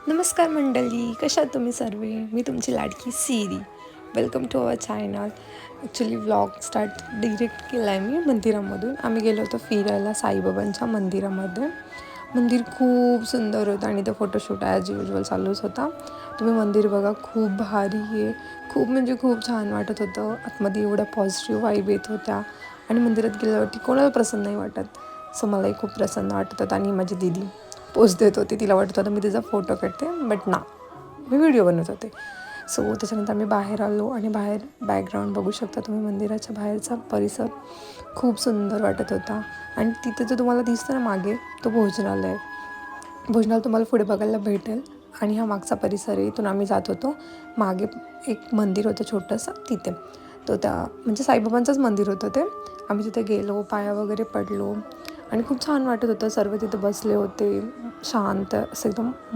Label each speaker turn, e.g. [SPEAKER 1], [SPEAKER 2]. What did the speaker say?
[SPEAKER 1] नमस्कार मंडळी, कशा आहात तुम्ही सर्व? मी तुमची लाडकी Siri. Welcome to our channel. Actually vlog start direct केला आहे मी मंदिरामधून. आम्ही गेलो होतो फिरायला साईबाबांच्या मंदिरामध्ये. मंदिर खूप सुंदर होतं आणि तो फोटोशूट ॲज युजल चालूच होता. तुम्ही मंदिर बघा, खूप भारी आहे. खूप म्हणजे खूप छान वाटत होतं. आतमध्ये एवढा पॉझिटिव्ह वाईब येत होत्या आणि मंदिरात गेल्यावरती कोणाला प्रसन्न नाही वाटत. सो मलाही खूप प्रसन्न वाटत होतं आणि माझी दीदी पोज देत होती. तिला वाटत होतं मी तिचा फोटो काढते, बट ना, मी व्हिडिओ बनवत होते. सो त्याच्यानंतर आम्ही बाहेर आलो आणि बाहेर बॅकग्राऊंड बघू शकता तुम्ही. मंदिराच्या बाहेरचा परिसर खूप सुंदर वाटत होता. आणि तिथे जो तुम्हाला दिसतं ना मागे, तो भोजनालय. भोजनालय तुम्हाला पुढे बघायला भेटेल. आणि हा मागचा परिसर आहे. इथून आम्ही जात होतो. मागे एक मंदिर होतं छोटंसं, तिथे म्हणजे साईबाबांचंच मंदिर होतं ते. आम्ही तिथे गेलो, पाया वगैरे पडलो आणि खूप छान वाटत होतं. सर्व तिथे बसले होते, शांत असं एकदम